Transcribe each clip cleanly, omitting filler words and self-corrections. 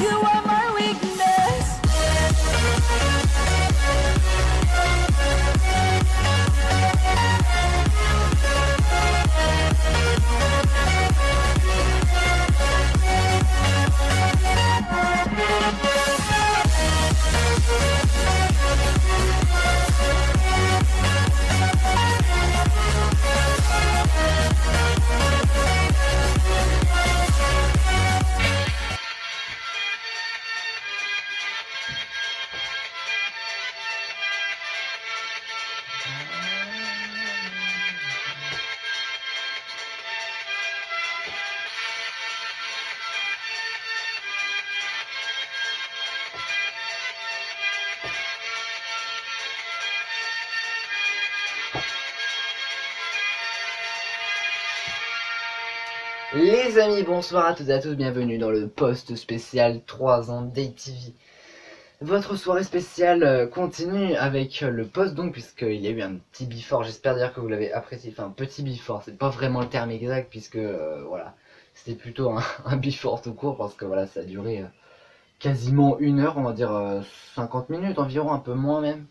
You are my weakness. Les amis, bonsoir à toutes et à tous, bienvenue dans le post spécial 3 ans d'ATV. Votre soirée spéciale continue avec le post donc, puisqu'il y a eu un petit before, j'espère dire que vous l'avez apprécié, enfin petit before, c'est pas vraiment le terme exact puisque voilà, c'était plutôt un before tout court parce que voilà, ça a duré quasiment 1 heure, on va dire 50 minutes environ, un peu moins même.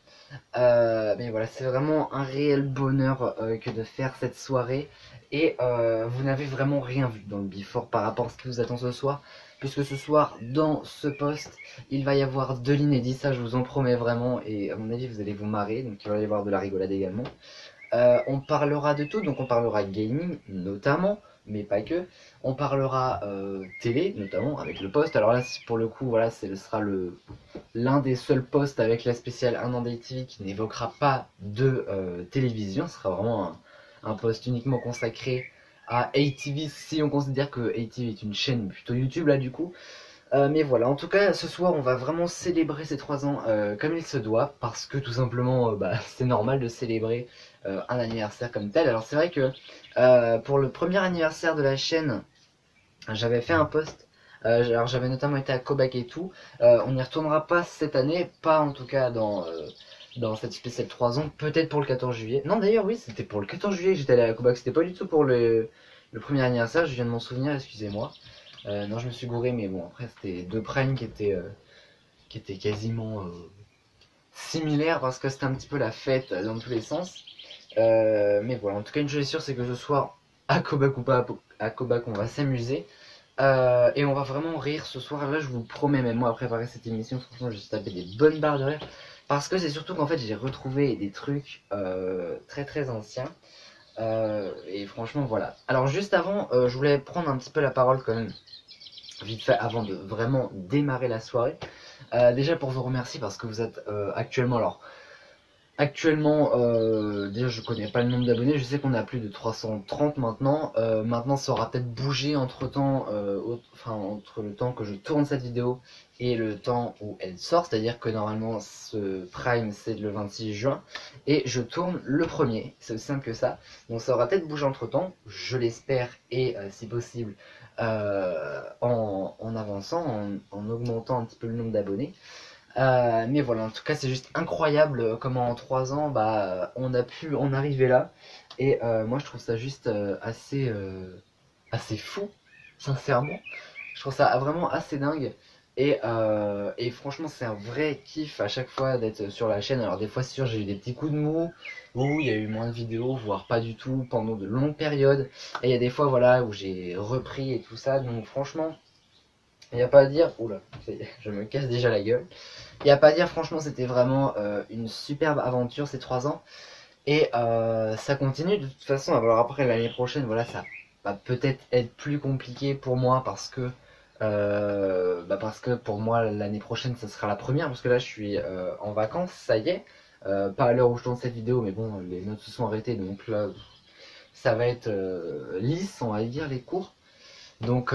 Mais voilà, c'est vraiment un réel bonheur que de faire cette soirée. Et vous n'avez vraiment rien vu dans le before par rapport à ce qui vous attend ce soir. Puisque ce soir, dans ce post, il va y avoir de l'inédit, ça je vous en promets vraiment. Et à mon avis, vous allez vous marrer, donc il va y avoir de la rigolade également. On parlera de tout, donc on parlera gaming notamment, mais pas que. On parlera télé notamment avec le post. Alors là, pour le coup, voilà, ce sera l'un des seuls posts avec la spéciale 1 an d'ATV qui n'évoquera pas de télévision. Ce sera vraiment un post uniquement consacré à ATV, si on considère que ATV est une chaîne plutôt YouTube là du coup. Mais voilà, en tout cas, ce soir, on va vraiment célébrer ces 3 ans comme il se doit, parce que tout simplement, c'est normal de célébrer un anniversaire comme tel. Alors c'est vrai que pour le premier anniversaire de la chaîne, j'avais fait un post. Alors j'avais notamment été à Kobac et tout. On n'y retournera pas cette année, pas en tout cas dans cette spéciale 3 ans, peut-être pour le 14 juillet. Non d'ailleurs oui, c'était pour le 14 juillet que j'étais allé à Kobac, c'était pas du tout pour le premier anniversaire, je viens de m'en souvenir, excusez-moi. Non, je me suis gouré, mais bon, après c'était deux primes qui étaient quasiment similaires parce que c'était un petit peu la fête dans tous les sens. Mais voilà, en tout cas, une chose est sûre, c'est que ce soir, à Kobac ou pas à Kobac, on va s'amuser. Et on va vraiment rire ce soir. Là, je vous promets, même moi, à préparer cette émission, franchement, je me suis tapé des bonnes barres de rire. Parce que c'est surtout qu'en fait, j'ai retrouvé des trucs très très anciens. Et franchement, voilà. Alors, juste avant, je voulais prendre un petit peu la parole quand même, vite fait, avant de vraiment démarrer la soirée. Déjà pour vous remercier parce que vous êtes actuellement, déjà je connais pas le nombre d'abonnés, je sais qu'on a plus de 330 maintenant. Maintenant ça aura peut-être bougé entre temps, entre le temps que je tourne cette vidéo et le temps où elle sort, c'est-à-dire que normalement ce prime c'est le 26 juin et je tourne le 1er, c'est aussi simple que ça. Donc ça aura peut-être bougé entre temps, je l'espère, et si possible en avançant, en augmentant un petit peu le nombre d'abonnés. Mais voilà, en tout cas c'est juste incroyable comment en 3 ans on a pu en arriver là. Et moi je trouve ça juste assez fou, sincèrement. Je trouve ça vraiment assez dingue. Et franchement c'est un vrai kiff à chaque fois d'être sur la chaîne. Alors des fois c'est sûr j'ai eu des petits coups de mou, où il y a eu moins de vidéos, voire pas du tout pendant de longues périodes. Et il y a des fois voilà où j'ai repris et tout ça. Donc franchement, il n'y a pas à dire. Oula, je me casse déjà la gueule. Il n'y a pas à dire, franchement, c'était vraiment une superbe aventure ces 3 ans. Et ça continue de toute façon. Alors après, l'année prochaine, voilà, ça va peut-être être plus compliqué pour moi parce que pour moi, l'année prochaine, ça sera la première. Parce que là, je suis en vacances, ça y est. Pas à l'heure où je tourne cette vidéo, mais bon, les notes se sont arrêtées. Donc là, ça va être lisse, on va dire, les cours. Donc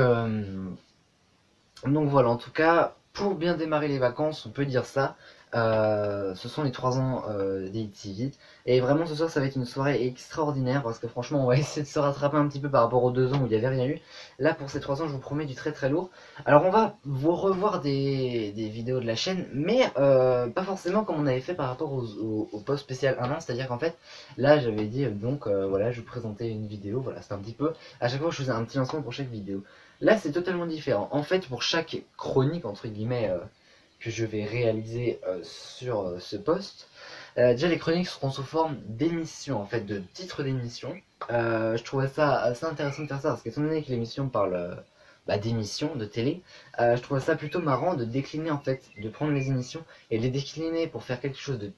voilà, en tout cas, pour bien démarrer les vacances, on peut dire ça. Ce sont les 3 ans d'ATV. Et vraiment, ce soir, ça va être une soirée extraordinaire parce que franchement, on va essayer de se rattraper un petit peu par rapport aux 2 ans où il n'y avait rien eu. Là, pour ces 3 ans, je vous promets du très très lourd. Alors, on va vous revoir des vidéos de la chaîne, mais pas forcément comme on avait fait par rapport au post spécial 1 an. C'est-à-dire qu'en fait, là, j'avais dit, donc voilà, je vous présentais une vidéo. Voilà, c'était un petit peu. À chaque fois, je faisais un petit lancement pour chaque vidéo. Là c'est totalement différent. En fait pour chaque chronique entre guillemets que je vais réaliser sur ce post, déjà les chroniques seront sous forme d'émissions, en fait de titres d'émissions. Je trouvais ça assez intéressant de faire ça parce qu'étant donné que l'émission parle d'émissions de télé, je trouvais ça plutôt marrant de décliner en fait, de prendre les émissions et de les décliner pour faire quelque chose de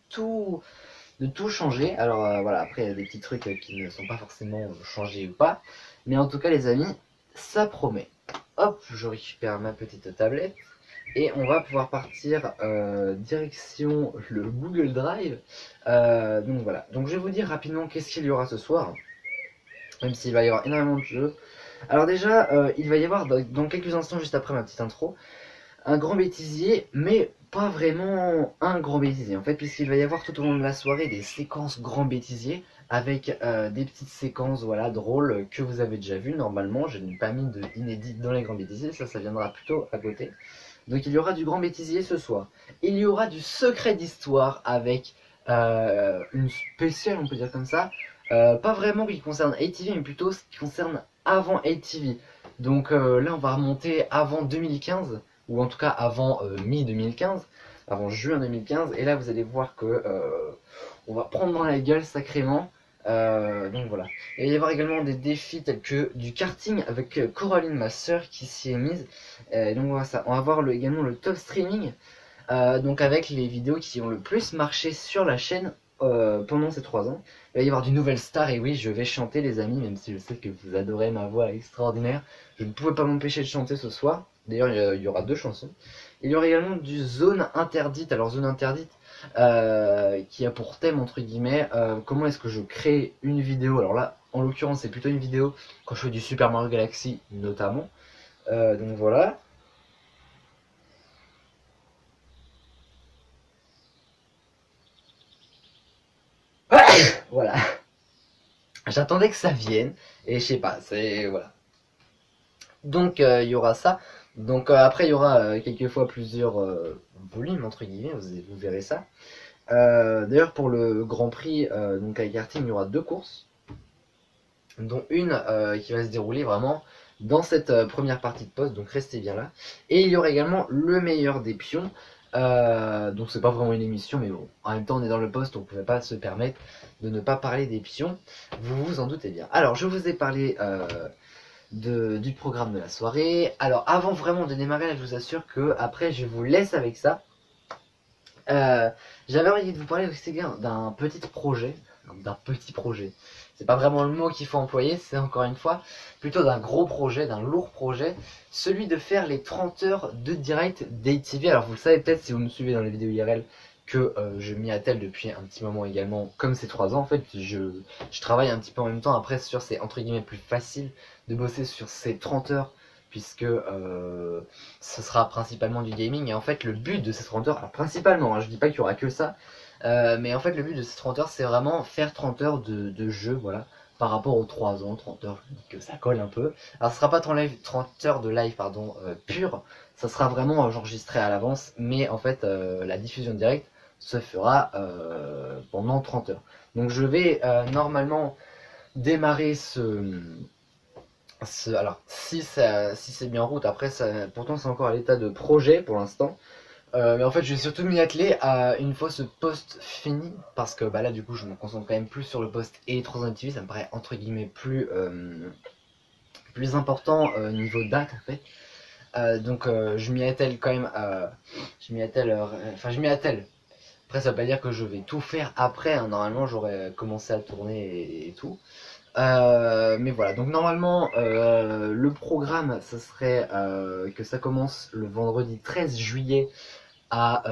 tout changer. Alors voilà, après il y a des petits trucs qui ne sont pas forcément changés ou pas, mais en tout cas les amis, ça promet. Hop, je récupère ma petite tablette et on va pouvoir partir direction le Google Drive. Donc voilà, donc je vais vous dire rapidement qu'est-ce qu'il y aura ce soir, même s'il va y avoir énormément de jeux. Alors déjà, il va y avoir dans quelques instants, juste après ma petite intro, un grand bêtisier, mais pas vraiment un grand bêtisier en fait, puisqu'il va y avoir tout au long de la soirée des séquences grand bêtisier avec des petites séquences voilà drôles que vous avez déjà vues normalement. Je n'ai pas mis de inédit dans les grands bêtisiers, ça viendra plutôt à côté. Donc il y aura du grand bêtisier ce soir. Il y aura du secret d'histoire avec une spéciale, on peut dire comme ça. Pas vraiment qui concerne ATV, mais plutôt ce qui concerne avant ATV. Donc là, on va remonter avant 2015, ou en tout cas avant mi-2015, avant juin 2015. Et là, vous allez voir que on va prendre dans la gueule sacrément. Donc voilà. Et il va y avoir également des défis tels que du karting avec Coraline, ma soeur, qui s'y est mise. Donc voilà ça. On va voir également le top streaming, donc avec les vidéos qui ont le plus marché sur la chaîne pendant ces 3 ans. Il va y avoir du Nouvelle Star, et oui, je vais chanter les amis, même si je sais que vous adorez ma voix extraordinaire. Je ne pouvais pas m'empêcher de chanter ce soir. D'ailleurs, il y aura 2 chansons. Il y aura également du Zone Interdite. Alors Zone Interdite, qui a pour thème entre guillemets comment est-ce que je crée une vidéo. Alors là, en l'occurrence, c'est plutôt une vidéo quand je fais du Super Mario Galaxy notamment. Donc voilà. Voilà. J'attendais que ça vienne et je sais pas, c'est voilà. Donc il y aura ça. Donc après il y aura quelquefois plusieurs volumes entre guillemets, vous verrez ça. D'ailleurs pour le Grand Prix donc à karting, il y aura 2 courses, dont une qui va se dérouler vraiment dans cette première partie de poste, donc restez bien là. Et il y aura également le meilleur des pions. Donc c'est pas vraiment une émission, mais bon, en même temps on est dans le poste, on ne pouvait pas se permettre de ne pas parler des pions, vous vous en doutez bien. Alors je vous ai parlé du programme de la soirée. Alors avant vraiment de démarrer, là, je vous assure que après je vous laisse avec ça. J'avais envie de vous parler aussi d'un petit projet, c'est pas vraiment le mot qu'il faut employer, c'est encore une fois plutôt d'un gros projet, d'un lourd projet, celui de faire les 30 heures de direct d'ATV. Alors vous le savez peut-être si vous me suivez dans les vidéos IRL que je m'y attelle depuis un petit moment également, comme ces 3 ans en fait, je travaille un petit peu en même temps. Après sur c'est entre guillemets plus facile de bosser sur ces 30 heures puisque ce sera principalement du gaming. Et en fait le but de ces 30 heures, alors principalement, hein, je dis pas qu'il y aura que ça, mais en fait le but de ces 30 heures c'est vraiment faire 30 heures de jeu, voilà, par rapport aux 3 ans. 30 heures, je dis que ça colle un peu. Alors ce sera pas 30 heures de live pardon, pur, ça sera vraiment enregistré à l'avance, mais en fait la diffusion directe se fera pendant 30 heures. Donc je vais normalement démarrer alors si c'est bien en route, après pourtant c'est encore à l'état de projet pour l'instant. Mais en fait je vais surtout m'y atteler à une fois ce post fini, parce que bah là du coup je me concentre quand même plus sur le post et 3 ans activités, ça me paraît entre guillemets plus important niveau date en fait. Donc je m'y attelle quand même, je m'y attelle. Après ça veut pas dire que je vais tout faire après, hein. Normalement j'aurais commencé à tourner et tout. Mais voilà, donc normalement le programme ce serait que ça commence le vendredi 13 juillet à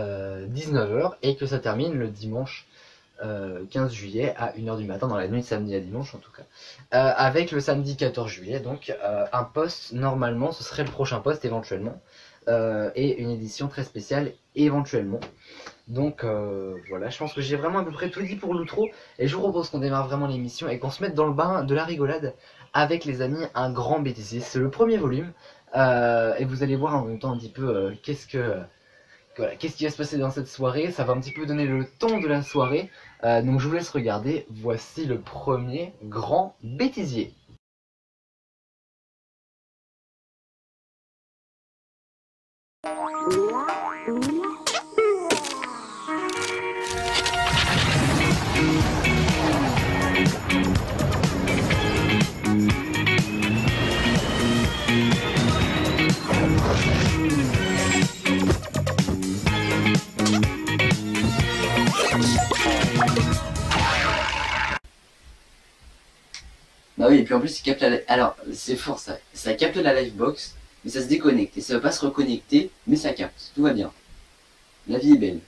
19 h et que ça termine le dimanche 15 juillet à 1 h du matin, dans la nuit de samedi à dimanche en tout cas. Avec le samedi 14 juillet, donc un post normalement, ce serait le prochain post éventuellement, et une édition très spéciale éventuellement. Donc voilà, je pense que j'ai vraiment à peu près tout dit pour l'outro, et je vous propose qu'on démarre vraiment l'émission et qu'on se mette dans le bain de la rigolade avec les amis, un grand bêtisier. C'est le premier volume, et vous allez voir en même temps un petit peu voilà, qu'est-ce qui va se passer dans cette soirée. Ça va un petit peu donner le ton de la soirée, donc je vous laisse regarder. Voici le premier grand bêtisier. Bah oui, et puis en plus, il capte la... Alors, c'est fort ça. Ça capte la livebox, mais ça se déconnecte. Et ça va pas se reconnecter, mais ça capte. Tout va bien. La vie est belle.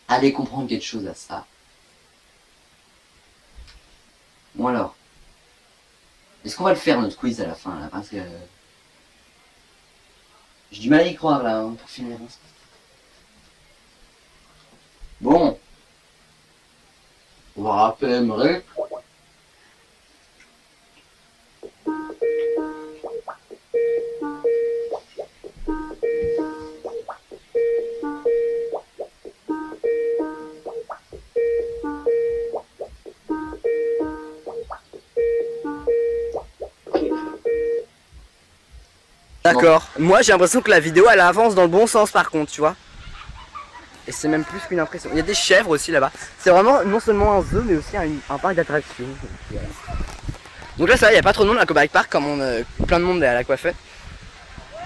Allez comprendre quelque chose à ça. Bon alors. Est-ce qu'on va le faire notre quiz à la fin là? Parce que... J'ai du mal à y croire là, hein, pour finir. Bon. On va rappeler Emmerich. D'accord. Moi j'ai l'impression que la vidéo elle avance dans le bon sens par contre, tu vois. Et c'est même plus qu'une impression. Il y a des chèvres aussi là-bas. C'est vraiment non seulement un zoo mais aussi un parc d'attractions. Donc là ça va, il n'y a pas trop de monde à Koback Park comme on plein de monde est à l'Aquafest.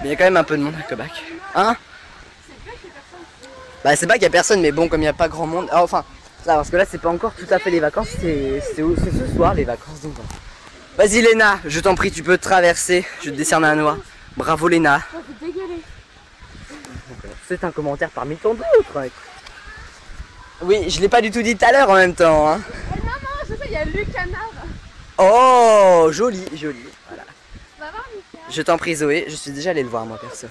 Mais il y a quand même un peu de monde à Koback. Hein? Bah c'est pas qu'il y a personne mais bon comme il n'y a pas grand monde. Ah, enfin, ça parce que là c'est pas encore tout à fait les vacances, c'est ce soir les vacances donc. Vas-y Léna, je t'en prie tu peux traverser, je te décerne un noix. Bravo Léna. C'est un commentaire parmi tant d'autres. Oui, je l'ai pas du tout dit tout à l'heure en même temps. Hein. Non, je sais, il y a Luc Canard. Oh, joli, joli. Voilà. Va voir Lucas. Je t'en prie Zoé, je suis déjà allé le voir moi perso.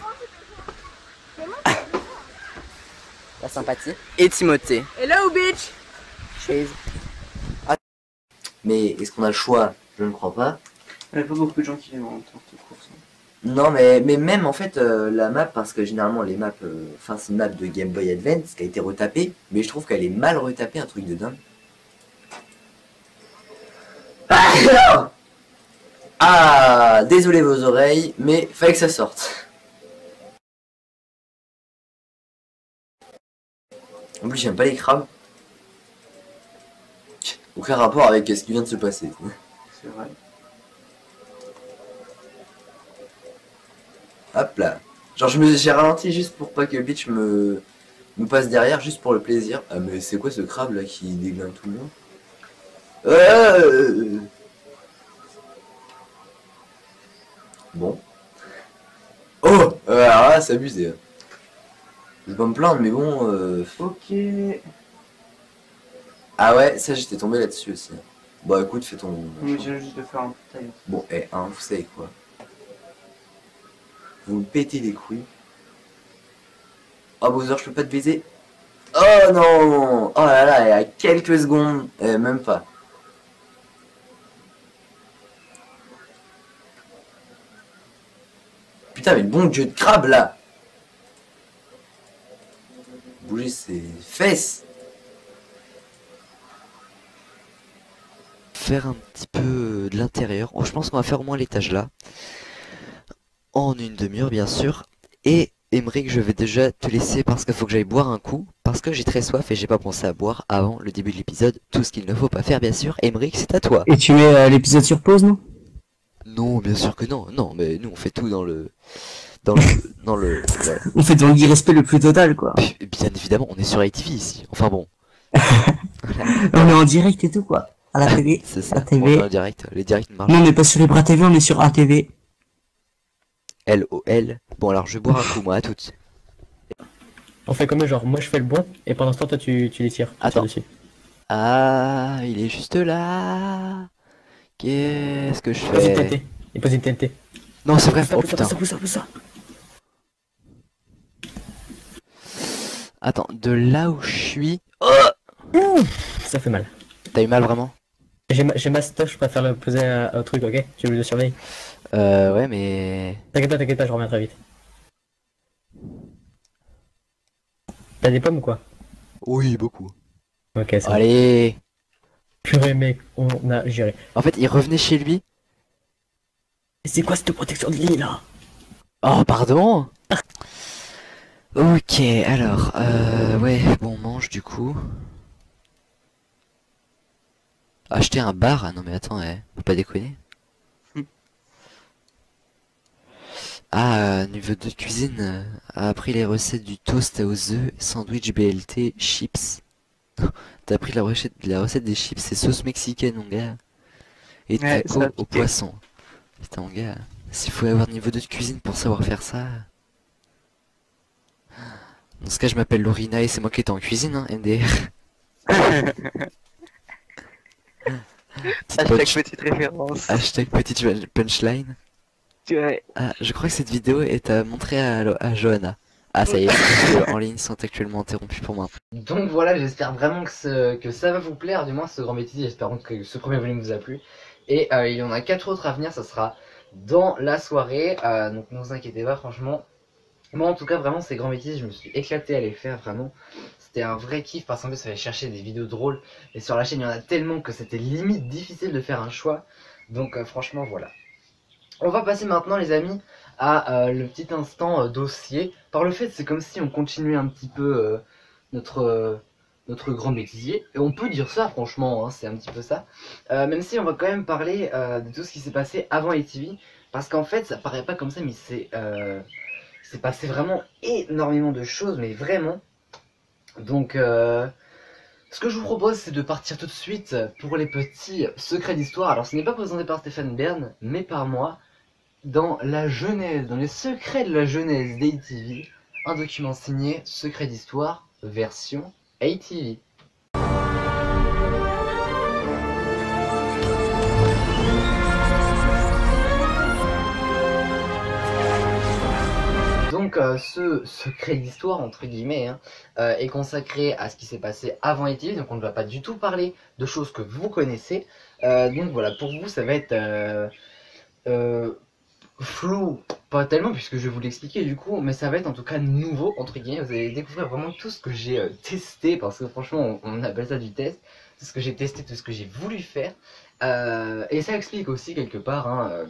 La sympathie. Et Timothée. Hello bitch. Cheese. Mais est-ce qu'on a le choix? Je ne crois pas. Il n'y a pas beaucoup de gens qui viennent en temps de course. Non, mais même en fait, la map, parce que généralement les maps, enfin c'est une map de Game Boy Advance qui a été retapée, mais je trouve qu'elle est mal retapée, un truc de dingue. Ah, désolé vos oreilles, mais fallait que ça sorte. En plus, j'aime pas les crabes. Aucun rapport avec ce qui vient de se passer. C'est vrai. Hop là. Genre j'ai ralenti juste pour pas que Bitch me passe derrière, juste pour le plaisir. Ah mais c'est quoi ce crabe là qui déglingue tout le monde? Bon. Oh alors là c'est abusé. Je vais pas me plaindre mais bon Ok. Ah ouais ça j'étais tombé là-dessus aussi. Bon écoute fais ton... Mais j'ai juste de faire un taille. Bon hein, vous savez quoi. Vous me pétez les couilles. Oh Bowser, je peux pas te baiser. Oh non. Oh là là, il y a quelques secondes. Même pas. Putain, mais le bon dieu de crabe là. Bouger ses fesses. Faire un petit peu de l'intérieur. Oh, je pense qu'on va faire au moins l'étage là. En une demi-heure bien sûr. Et Emmerich, je vais déjà te laisser parce qu'il faut que j'aille boire un coup. Parce que j'ai très soif et j'ai pas pensé à boire avant le début de l'épisode. Tout ce qu'il ne faut pas faire bien sûr. Emmerich, c'est à toi. Et tu mets l'épisode sur pause, non? Non, bien sûr que non. Non, mais nous on fait tout dans le... Dans le... Dans le... Ouais. On fait dans l'irrespect le plus total, quoi. Bien évidemment, on est sur ITV ici. Enfin bon. On est en direct et tout, quoi. À la télé. C'est ça, La on est TV. en direct. Les directs marchent. Non, on n'est pas sur les bras TV, on est sur ATV. LOL. Bon alors je vais boire un coup moi, à toutes. On fait comme genre, moi je fais le bon, et pendant ce temps, toi tu les tires. Tu Attends. tires dessus. Ah, il est juste là. Qu'est-ce que je Pose une fais? TNT. Il pose une TNT. Non, c'est vrai. Pousse ça, Oh pousse ça, putain. pousse ça, pousse ça. Attends, de là où je suis. Ça fait mal. T'as eu mal vraiment? J'ai ma stuff, je préfère le poser au truc, ok? Tu veux le surveiller? Ouais, mais. T'inquiète pas, je reviens très vite. T'as des pommes ou quoi? Oui, beaucoup. Ok, ça va. Allez. Purée mec, on a géré. En fait, il revenait chez lui. Et c'est quoi cette protection de lit là? Oh, pardon. Ok, alors, ouais, bon, on mange du coup. Acheter un bar? Ah non mais attends, faut pas déconner. Ah, niveau de cuisine, a appris les recettes du toast aux œufs, sandwich BLT, chips. T'as appris la recette des chips et sauce mexicaine, mon gars. Et Ouais, ça va tacos au piquer. poisson. Putain, mon gars, s'il faut avoir niveau 2 de cuisine pour savoir faire ça. Dans ce cas, je m'appelle Lorina et c'est moi qui étais en cuisine, hein, MDR. Petite Hashtag punch- petite référence. Hashtag petite punchline. Ouais. Ah, je crois que cette vidéo est à montrer à Johanna. Ah, ça y est, les vidéos en ligne sont actuellement interrompues pour moi. Donc voilà, j'espère vraiment que ça va vous plaire, du moins ce grand bêtisier, j'espère que ce premier volume vous a plu. Et il y en a 4 autres à venir, ça sera dans la soirée, donc ne vous inquiétez pas, franchement. Moi en tout cas, vraiment ces grands bêtises, je me suis éclaté à les faire, vraiment. C'était un vrai kiff parce qu'en plus ça allait chercher des vidéos drôles. Et sur la chaîne, il y en a tellement que c'était limite difficile de faire un choix. Donc franchement, voilà. On va passer maintenant les amis à le petit instant dossier. Par le fait, c'est comme si on continuait un petit peu notre, notre grand bêtisier. Et on peut dire ça franchement, hein, c'est un petit peu ça. Même si on va quand même parler de tout ce qui s'est passé avant ATV. Parce qu'en fait, ça paraît pas comme ça, mais c'est passé vraiment énormément de choses, mais vraiment. Donc ce que je vous propose, c'est de partir tout de suite pour les petits secrets d'histoire. Alors ce n'est pas présenté par Stéphane Bern, mais par moi. Dans la genèse, dans les secrets de la genèse d'ATV, un document signé Secret d'Histoire, version ATV. Donc ce secret d'histoire, entre guillemets, hein, est consacré à ce qui s'est passé avant ATV, donc on ne va pas du tout parler de choses que vous connaissez. Donc voilà, pour vous ça va être flou, pas tellement puisque je vais vous l'expliquer du coup, mais ça va être en tout cas nouveau entre guillemets. Vous allez découvrir vraiment tout ce que j'ai testé, parce que franchement on appelle ça du test, tout ce que j'ai testé, tout ce que j'ai voulu faire, et ça explique aussi quelque part hein,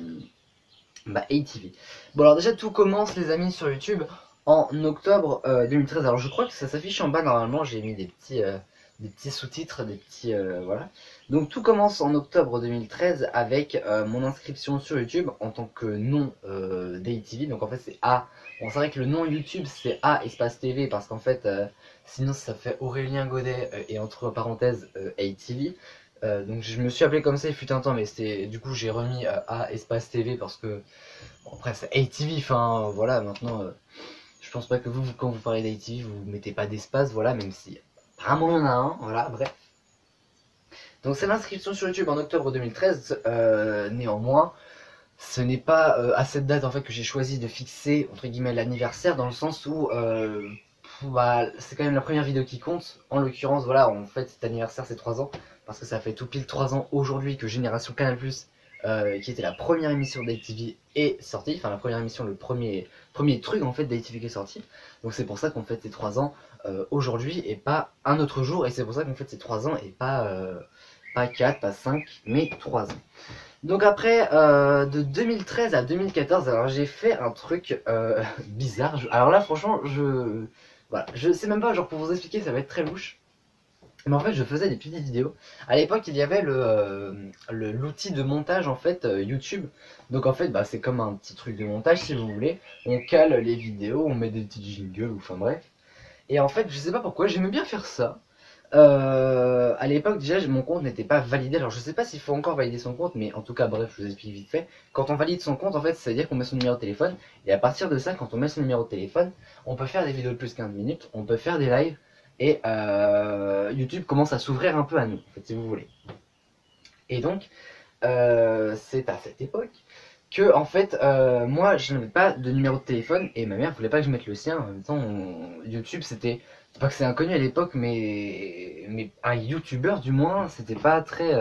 ATV. Bon alors déjà tout commence les amis sur YouTube en octobre 2013. Alors je crois que ça s'affiche en bas normalement, j'ai mis des petits sous-titres, des petits voilà. Donc tout commence en octobre 2013 avec mon inscription sur YouTube en tant que nom d'ATV. Donc en fait c'est A. Bon c'est vrai que le nom YouTube c'est A espace TV parce qu'en fait sinon ça fait Aurélien Godet et entre parenthèses ATV. Donc je me suis appelé comme ça il fut un temps, mais c'était du coup j'ai remis A espace TV parce que bon, après c'est ATV, enfin voilà maintenant je pense pas que vous quand vous parlez d'ATV vous mettez pas d'espace, voilà, même si apparemment il y en a un, voilà, bref. Donc c'est l'inscription sur YouTube en octobre 2013, néanmoins ce n'est pas à cette date en fait que j'ai choisi de fixer entre guillemets l'anniversaire, dans le sens où bah, c'est quand même la première vidéo qui compte. En l'occurrence voilà, en fait cet anniversaire c'est 3 ans, parce que ça fait tout pile 3 ans aujourd'hui que Génération Canal+, qui était la première émission d'ATV est sortie, enfin la première émission, le premier truc en fait d'ATV qui est sorti. Donc c'est pour ça qu'on fête ces 3 ans aujourd'hui et pas un autre jour, et c'est pour ça qu'on fête ces 3 ans et pas 4, pas 5, mais 3 ans. Donc après, de 2013 à 2014, alors j'ai fait un truc bizarre. Alors là, franchement, voilà, je sais même pas, genre pour vous expliquer, ça va être très louche. Mais en fait, je faisais des petites vidéos. À l'époque, il y avait l'outil de montage en fait YouTube. Donc en fait, bah, c'est comme un petit truc de montage si vous voulez. On cale les vidéos, on met des petits jingles, ou enfin bref. Et en fait, je sais pas pourquoi, j'aimais bien faire ça. À l'époque déjà mon compte n'était pas validé, alors je sais pas s'il faut encore valider son compte, mais en tout cas bref je vous explique vite fait. Quand on valide son compte en fait ça veut dire qu'on met son numéro de téléphone, et à partir de ça quand on met son numéro de téléphone on peut faire des vidéos de plus de 15 minutes, on peut faire des lives, et YouTube commence à s'ouvrir un peu à nous en fait si vous voulez. Et donc c'est à cette époque que en fait moi je n'avais pas de numéro de téléphone et ma mère voulait pas que je mette le sien. En même temps YouTube c'était pas que c'est inconnu à l'époque, mais un youtubeur du moins c'était pas très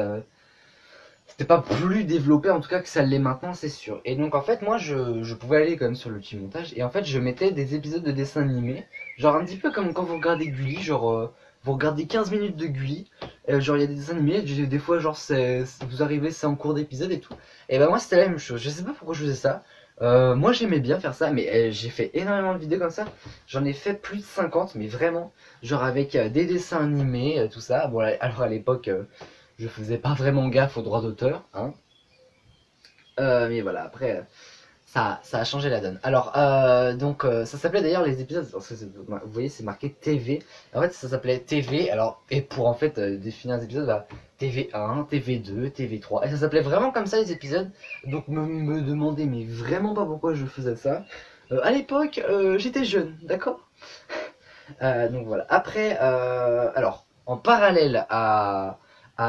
c'était pas plus développé en tout cas que ça l'est maintenant, c'est sûr. Et donc en fait moi je pouvais aller quand même sur le petit montage, et en fait je mettais des épisodes de dessins animés, genre un petit peu comme quand vous regardez Gulli, genre vous regardez 15 minutes de Gulli, genre il y a des dessins animés, des fois genre vous arrivez c'est en cours d'épisode et tout. Et ben moi c'était la même chose, je sais pas pourquoi je faisais ça. Moi j'aimais bien faire ça, mais j'ai fait énormément de vidéos comme ça. J'en ai fait plus de 50, mais vraiment, genre avec des dessins animés, tout ça. Bon, alors à l'époque, je faisais pas vraiment gaffe aux droits d'auteur, hein. Mais voilà, après, ça a changé la donne. Alors, ça s'appelait d'ailleurs les épisodes, parce que vous voyez, c'est marqué TV. En fait, ça s'appelait TV, alors, et pour en fait définir les épisodes, bah, TV1, TV2, TV3. Et ça s'appelait vraiment comme ça les épisodes. Donc, me demandez, mais vraiment pas pourquoi je faisais ça. À l'époque, j'étais jeune, d'accord. Donc voilà. Après, alors, en parallèle à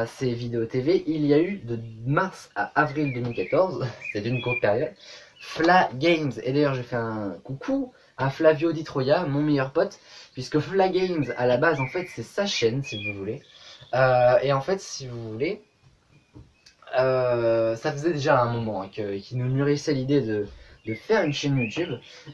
ces vidéos TV, il y a eu de mars à avril 2014, c'était une courte période, Fla Games. Et d'ailleurs, je fais un coucou à Flavio Di Troia, mon meilleur pote, puisque Fla Games, à la base, en fait, c'est sa chaîne, si vous voulez. Et en fait, si vous voulez, ça faisait déjà un moment hein, qu'il nous mûrissait l'idée de faire une chaîne YouTube.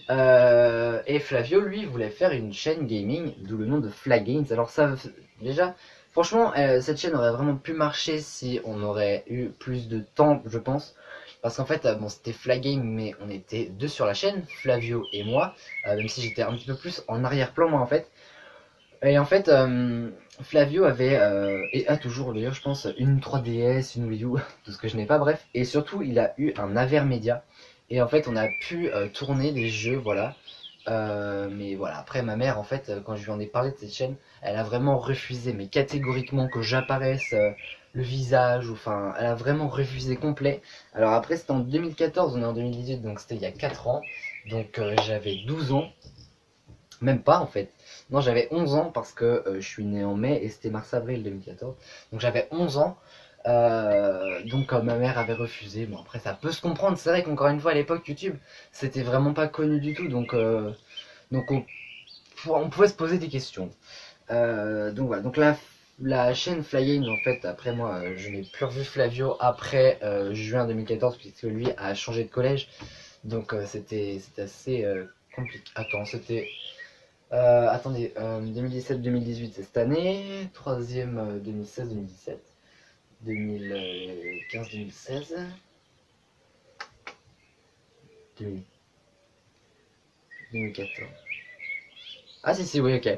Et Flavio, lui, voulait faire une chaîne gaming, d'où le nom de Fla Games. Alors ça, déjà, franchement, cette chaîne aurait vraiment pu marcher si on aurait eu plus de temps, je pense. Parce qu'en fait, bon, c'était Fla Games, mais on était deux sur la chaîne, Flavio et moi. Même si j'étais un petit peu plus en arrière-plan, moi, en fait. Et en fait, Flavio avait, et a toujours d'ailleurs, je pense, une 3DS, une Wii U, tout ce que je n'ai pas, bref. Et surtout, il a eu un Avermedia. Et en fait, on a pu tourner des jeux, voilà. Mais voilà, après, ma mère, en fait, quand je lui en ai parlé de cette chaîne, elle a vraiment refusé, mais catégoriquement, que j'apparaisse le visage, ou enfin, elle a vraiment refusé complet. Alors après, c'était en 2014, on est en 2018, donc c'était il y a 4 ans. Donc j'avais 12 ans. Même pas en fait. Non, j'avais 11 ans parce que je suis né en mai et c'était mars-avril 2014. Donc j'avais 11 ans. Donc ma mère avait refusé. Bon, après, ça peut se comprendre. C'est vrai qu'encore une fois, à l'époque, YouTube, c'était vraiment pas connu du tout. Donc on pouvait se poser des questions. Donc voilà. Donc la chaîne Fly Games, en fait, après moi, je n'ai plus revu Flavio après juin 2014, puisque lui a changé de collège. Donc c'était assez compliqué. Attends, c'était. Attendez, 2017-2018 c'est cette année, troisième 2016-2017, 2015-2016, 2014. Ah si oui ok.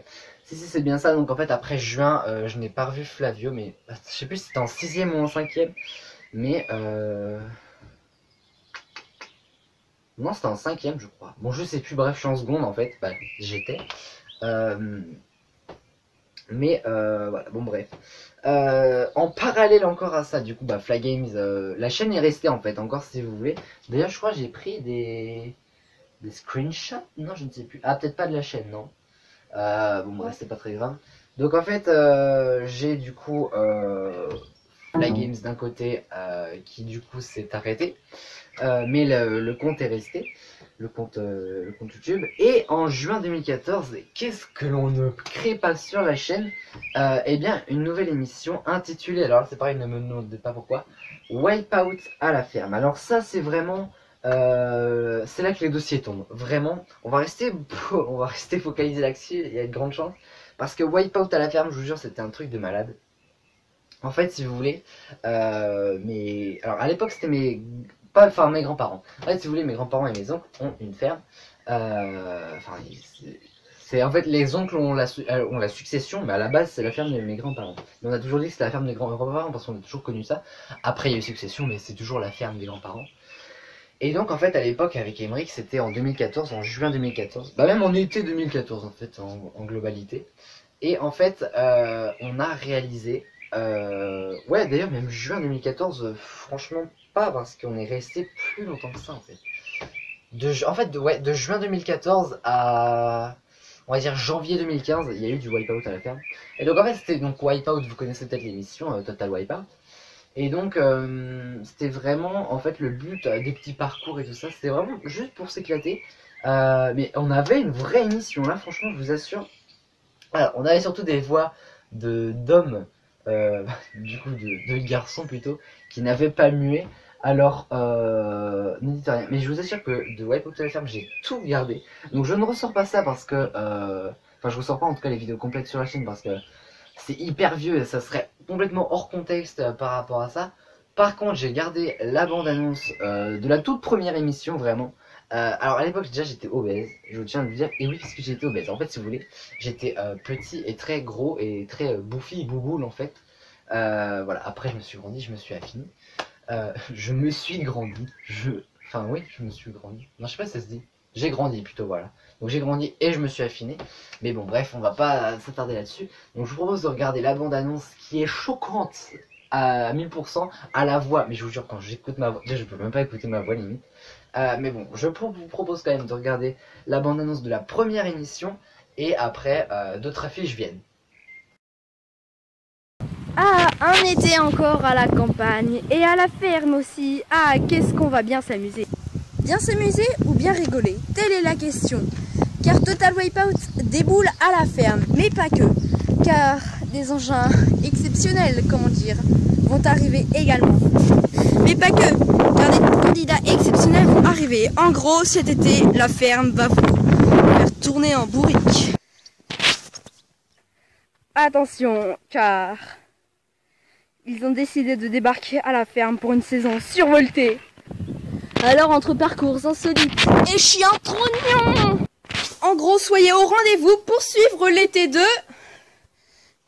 Si c'est bien ça, donc en fait après juin je n'ai pas revu Flavio, mais je sais plus si c'était en 6ème ou en 5ème, mais non c'était en 5ème je crois. Bon je sais plus, bref je suis en seconde en fait, bah j'étais. Mais voilà, bon bref. En parallèle encore à ça, du coup, bah, Fly Games, la chaîne est restée en fait, encore si vous voulez. D'ailleurs, je crois que j'ai pris des screenshots. Non, je ne sais plus. Ah, peut-être pas de la chaîne, non. Bon, bref, c'est pas très grave. Donc en fait, j'ai du coup Fly Games d'un côté qui du coup s'est arrêté. Mais le compte est resté. Le compte YouTube. Et en juin 2014, qu'est-ce que l'on ne crée pas sur la chaîne? Eh bien, une nouvelle émission intitulée, alors c'est pareil, ne me demandez pas pourquoi, Wipeout à la ferme. Alors ça, c'est vraiment, c'est là que les dossiers tombent. Vraiment, on va rester focalisé là-dessus, il y a de grandes chances. Parce que Wipeout à la ferme, je vous jure, c'était un truc de malade. En fait, si vous voulez, mais alors à l'époque, c'était mes grands-parents. En fait, si vous voulez, mes grands-parents et mes oncles ont une ferme. En fait, les oncles ont la succession, mais à la base, c'est la ferme de mes grands-parents. Mais on a toujours dit que c'était la ferme des grands-parents parce qu'on a toujours connu ça. Après, il y a eu succession, mais c'est toujours la ferme des grands-parents. Et donc, en fait, à l'époque, avec Emmerich, c'était en 2014, en juin 2014. Bah, même en été 2014, en fait, en globalité. Et en fait, on a réalisé. Ouais, d'ailleurs, même juin 2014, franchement, pas parce qu'on est resté plus longtemps que ça en fait. De juin 2014 à, on va dire, janvier 2015, il y a eu du Wipeout à la ferme. Et donc en fait, c'était donc Wipeout, vous connaissez peut-être l'émission Total Wipeout. Et donc, c'était vraiment, en fait, le but des petits parcours et tout ça, c'était vraiment juste pour s'éclater. Mais on avait une vraie émission là, franchement, je vous assure. Alors, on avait surtout des voix d'hommes, du coup de garçons plutôt, qui n'avaient pas mué. Alors, ne dites rien. Mais je vous assure que de Wipeout à la ferme, j'ai tout gardé. Donc je ne ressors pas ça parce que... Enfin, je ressors pas en tout cas les vidéos complètes sur la chaîne parce que c'est hyper vieux et ça serait complètement hors contexte par rapport à ça. Par contre, j'ai gardé la bande-annonce de la toute première émission, vraiment. Alors à l'époque déjà j'étais obèse, je tiens à le dire, et oui parce que j'étais obèse. En fait si vous voulez, j'étais petit et très gros et très bouffi, bouboule en fait. Voilà, après je me suis grandi, je me suis affiné. Je me suis grandi, enfin oui, je me suis grandi. Non je sais pas si ça se dit. J'ai grandi plutôt, voilà. Donc j'ai grandi et je me suis affiné. Mais bon bref, on va pas s'attarder là-dessus. Donc je vous propose de regarder la bande-annonce qui est choquante à 1000% à la voix. Mais je vous jure, quand j'écoute ma voix, déjà je peux même pas écouter ma voix limite. Mais bon, je vous propose quand même de regarder la bande-annonce de la première émission. Et après, d'autres affiches viennent. Ah, un été encore à la campagne et à la ferme aussi. Ah, qu'est-ce qu'on va bien s'amuser. Bien s'amuser ou bien rigoler? Telle est la question. Car Total Wipeout déboule à la ferme, mais pas que. Car des engins exceptionnels, comment dire, vont arriver également. Mais pas que, car des candidats exceptionnels vont arriver. En gros, cet été, la ferme va vous faire tourner en bourrique. Attention, car ils ont décidé de débarquer à la ferme pour une saison survoltée. Alors entre parcours insolites et chiens trognons, en gros soyez au rendez-vous pour suivre l'été de...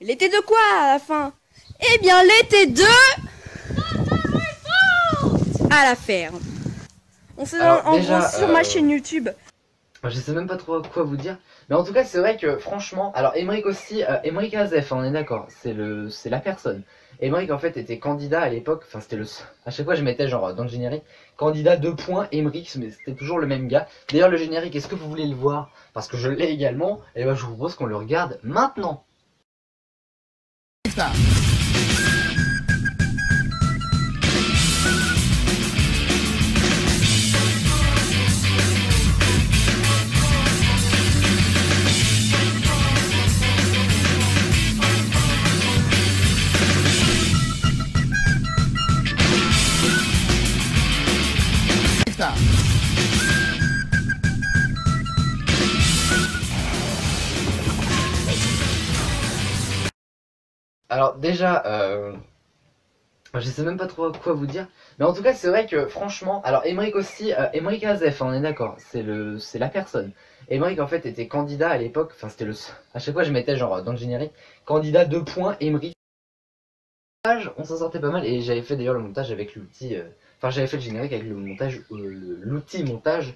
L'été de quoi à la fin? Eh bien l'été de... à la ferme. On se donne en déjà, gros sur ma chaîne YouTube. Je sais même pas trop quoi vous dire. Mais en tout cas c'est vrai que franchement... Alors Emeric aussi, Emeric Azef, on est d'accord, c'est la personne. Emeric en fait était candidat à l'époque, enfin c'était le... À chaque fois je mettais genre dans le générique, candidat 2 points Emeric, mais c'était toujours le même gars. D'ailleurs le générique, est-ce que vous voulez le voir? Parce que je l'ai également, et ben je vous propose qu'on le regarde maintenant. Alors déjà, je sais même pas trop quoi vous dire, mais en tout cas c'est vrai que franchement, alors Emeric aussi, Emeric Azef, on est d'accord, c'est la personne. Emeric en fait était candidat à l'époque, enfin c'était le... À chaque fois je mettais genre dans le générique, candidat 2 points Emeric. On s'en sortait pas mal et j'avais fait d'ailleurs le montage avec l'outil, enfin j'avais fait le générique avec le montage, l'outil montage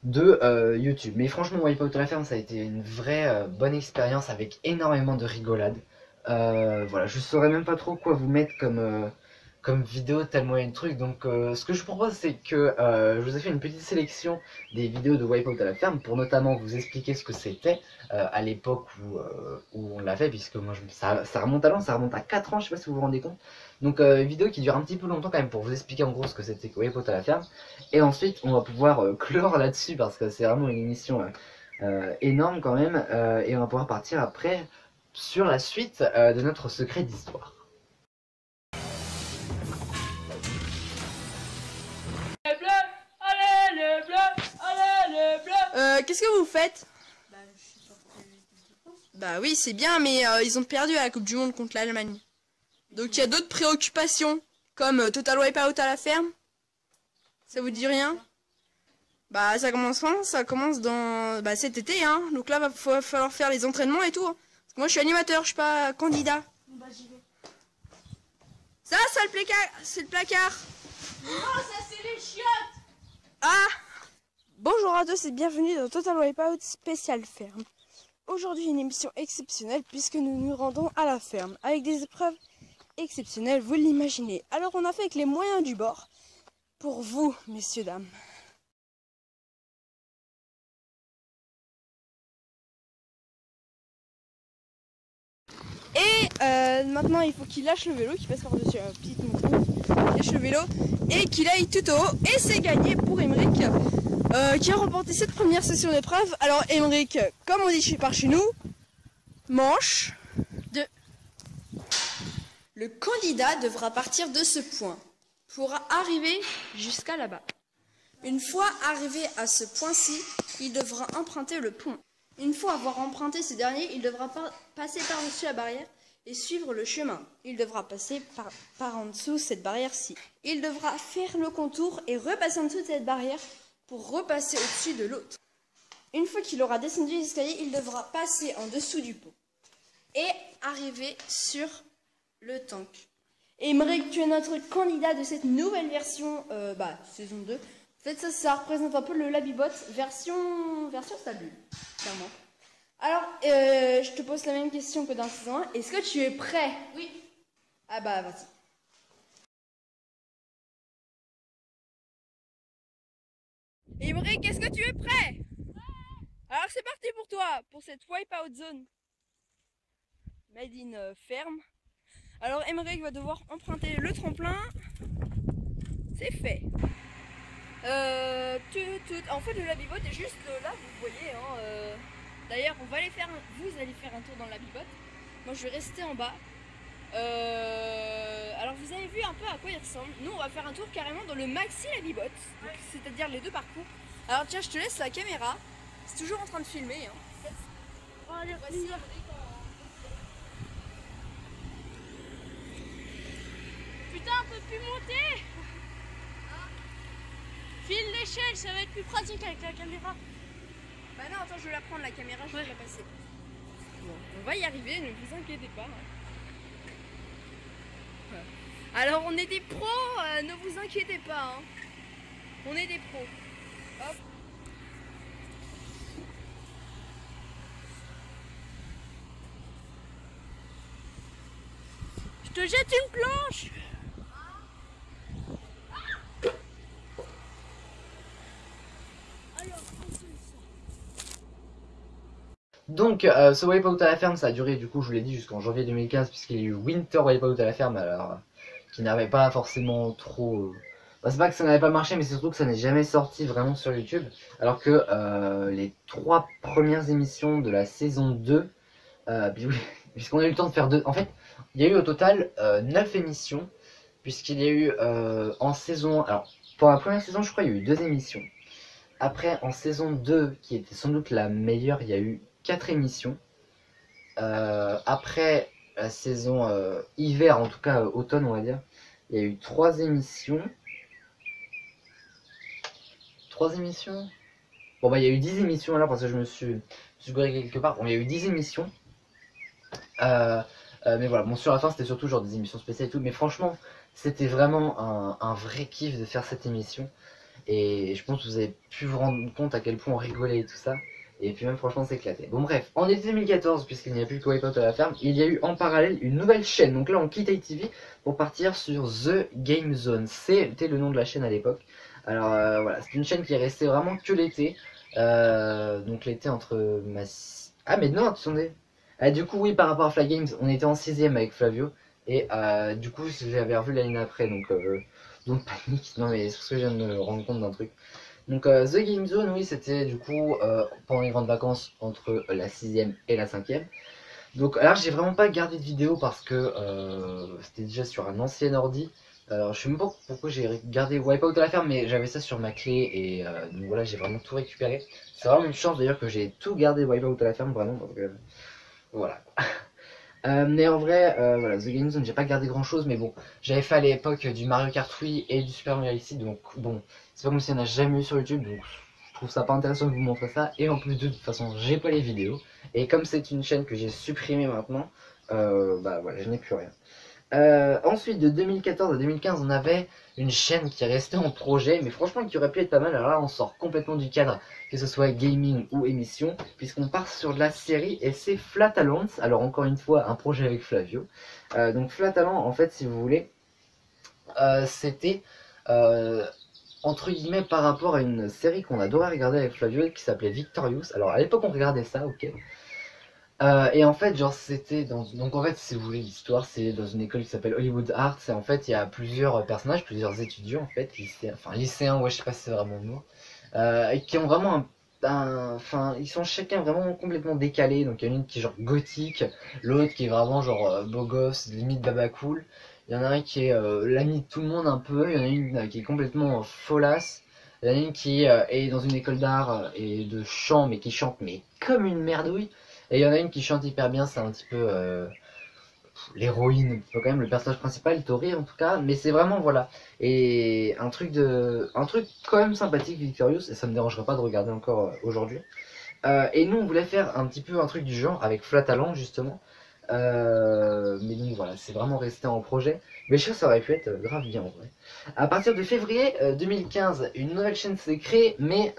de YouTube. Mais franchement Wipeout à la ferme ça a été une vraie bonne expérience avec énormément de rigolade. Voilà, je saurais même pas trop quoi vous mettre comme vidéo tellement il y a un truc. Donc ce que je vous propose c'est que je vous ai fait une petite sélection des vidéos de Wipeout à la ferme pour notamment vous expliquer ce que c'était à l'époque où on l'a fait, puisque moi ça remonte à loin, ça remonte à 4 ans, je sais pas si vous vous rendez compte. Donc vidéo qui dure un petit peu longtemps quand même pour vous expliquer en gros ce que c'était que Wipeout à la ferme. Et ensuite on va pouvoir clore là-dessus parce que c'est vraiment une émission énorme quand même, et on va pouvoir partir après sur la suite de notre secret d'histoire. Les bleus, allez les bleus, allez les bleus. Qu'est-ce que vous faites? Bah oui c'est bien, mais ils ont perdu à la Coupe du Monde contre l'Allemagne. Donc il y a d'autres préoccupations, comme Total Wipeout à la ferme. Ça vous dit rien? Bah ça commence quand? Ça commence dans cet été hein. Donc là va falloir faire les entraînements et tout hein. Parce que moi je suis animateur, je suis pas candidat. Bah j'y vais. Ça c'est le placard. Non ça c'est les chiottes. Ah. Bonjour à tous et bienvenue dans Total Wipeout spécial ferme. Aujourd'hui une émission exceptionnelle puisque nous nous rendons à la ferme avec des épreuves exceptionnelles, vous l'imaginez. Alors on a fait avec les moyens du bord pour vous messieurs dames. Et maintenant il faut qu'il lâche le vélo, qu'il passe par-dessus un petit montagne, qu'il lâche le vélo et qu'il aille tout au haut. Et c'est gagné pour Emeric qui a remporté cette première session d'épreuve. Alors Emeric, comme on dit par chez nous, manche 2. Le candidat devra partir de ce point pour arriver jusqu'à là-bas. Une fois arrivé à ce point-ci, il devra emprunter le pont. Une fois avoir emprunté ce dernier, il devra passer par-dessus la barrière et suivre le chemin. Il devra passer par en dessous cette barrière-ci. Il devra faire le contour et repasser en dessous de cette barrière pour repasser au-dessus de l'autre. Une fois qu'il aura descendu l'escalier, il devra passer en dessous du pot et arriver sur le tank. Emeric, tu es notre candidat de cette nouvelle version, saison 2. En fait, ça représente un peu le Labibot version stable, clairement. Alors, je te pose la même question que dans la saison 1. Est-ce que tu es prêt? Oui. Ah bah, vas-y. Emeric, est-ce que tu es prêt? Alors, c'est parti pour toi, pour cette Wipeout Zone. Made in ferme. Alors, Emeric va devoir emprunter le tremplin. C'est fait. En fait, le Labibot est juste là, vous voyez. Hein, D'ailleurs, vous allez faire un tour dans le Labibot. Moi, je vais rester en bas. Alors, vous avez vu un peu à quoi il ressemble. Nous, on va faire un tour carrément dans le Maxi Labibot, c'est-à-dire les deux parcours. Alors, tiens, je te laisse la caméra. C'est toujours en train de filmer. Hein. Oh, allez, voici. Putain, on peut plus monter. File l'échelle, ça va être plus pratique avec la caméra. Bah non, attends, je vais la prendre la caméra, je vais la passer. Bon, on va y arriver, ne vous inquiétez pas. Hein. Alors, on est des pros, ne vous inquiétez pas. Hein. On est des pros. Hop. Je te jette une planche. Donc, ce Wipeout à la ferme, ça a duré, du coup, je vous l'ai dit, jusqu'en janvier 2015, puisqu'il y a eu Winter Wipeout à la ferme, alors, qui n'avait pas forcément trop... c'est pas que ça n'avait pas marché, mais c'est surtout que ça n'est jamais sorti vraiment sur YouTube, alors que les 3 premières émissions de la saison 2, puisqu'on a eu le temps de faire 2... En fait, il y a eu au total 9 émissions, puisqu'il y a eu en saison... Alors, pour la première saison, je crois, il y a eu 2 émissions. Après, en saison 2, qui était sans doute la meilleure, il y a eu 4 émissions. Après la saison hiver, en tout cas automne on va dire, il y a eu 3 émissions. 3 émissions. Bon bah il y a eu 10 émissions là parce que je me suis gouré quelque part. Bon il y a eu 10 émissions. Mais voilà, bon sur la fin c'était surtout genre des émissions spéciales et tout. Mais franchement c'était vraiment un vrai kiff de faire cette émission. Et je pense que vous avez pu vous rendre compte à quel point on rigolait et tout ça. Et puis même franchement c'est éclaté. Bon bref, en été 2014, puisqu'il n'y a plus que Wipeout à la ferme, il y a eu en parallèle une nouvelle chaîne. Donc là on quitte ITV pour partir sur The Game Zone. C'était le nom de la chaîne à l'époque. Alors voilà, c'est une chaîne qui est restée vraiment que l'été. Donc l'été entre Ah mais non, attendez. Du coup oui, par rapport à Fly Games, on était en 6ème avec Flavio. Et du coup j'avais revu l'année après, donc panique. Non mais c'est parce que je viens de me rendre compte d'un truc. Donc The Game Zone, oui, c'était du coup pendant les grandes vacances entre la 6ème et la 5ème. Donc là j'ai vraiment pas gardé de vidéo parce que c'était déjà sur un ancien ordi. Alors je sais même pas pourquoi j'ai gardé Wipeout à la ferme, mais j'avais ça sur ma clé et donc voilà, j'ai vraiment tout récupéré. C'est vraiment une chance d'ailleurs que j'ai tout gardé Wipeout à la ferme, vraiment, parce que voilà. Mais en vrai, voilà, The Game Zone, j'ai pas gardé grand chose, mais bon, j'avais fait à l'époque du Mario Kart Wii et du Super Mario Galaxy, donc bon, c'est pas comme s'il y en a jamais eu sur YouTube, donc je trouve ça pas intéressant de vous montrer ça, et en plus de toute façon, j'ai pas les vidéos, et comme c'est une chaîne que j'ai supprimée maintenant, bah voilà, je n'ai plus rien. Ensuite, de 2014 à 2015, on avait une chaîne qui est restée en projet, mais franchement qui aurait pu être pas mal. Alors là, on sort complètement du cadre, que ce soit gaming ou émission, puisqu'on part sur de la série, et c'est Flat Talents. Alors encore une fois, un projet avec Flavio. Donc Flat Talents, en fait, si vous voulez, c'était entre guillemets par rapport à une série qu'on adorait regarder avec Flavio, qui s'appelait Victorious. Alors à l'époque, on regardait ça, ok. Et en fait, genre, c'était dans... Donc en fait, si vous voulez l'histoire, c'est dans une école qui s'appelle Hollywood Arts, et en fait, il y a plusieurs personnages, plusieurs étudiants, en fait, lycéens, ouais, je sais pas si c'est vraiment le mot, qui ont vraiment Enfin, ils sont chacun vraiment complètement décalés, donc il y en a une qui est genre gothique, l'autre qui est vraiment genre beau gosse, limite baba cool, il y en a un qui est l'ami de tout le monde un peu, il y en a une qui est complètement folasse, il y en a une qui est dans une école d'art et de chant, mais qui chante mais comme une merdouille. Et il y en a une qui chante hyper bien, c'est un petit peu... l'héroïne, quand même le personnage principal, Tori en tout cas, mais c'est vraiment voilà. Et un truc quand même sympathique, Victorious, et ça me dérangerait pas de regarder encore aujourd'hui. Et nous on voulait faire un petit peu un truc du genre avec Flatalan justement. Mais donc voilà, c'est vraiment resté en projet. Mais je sais que ça aurait pu être grave bien en vrai. À partir de février 2015, une nouvelle chaîne s'est créée, mais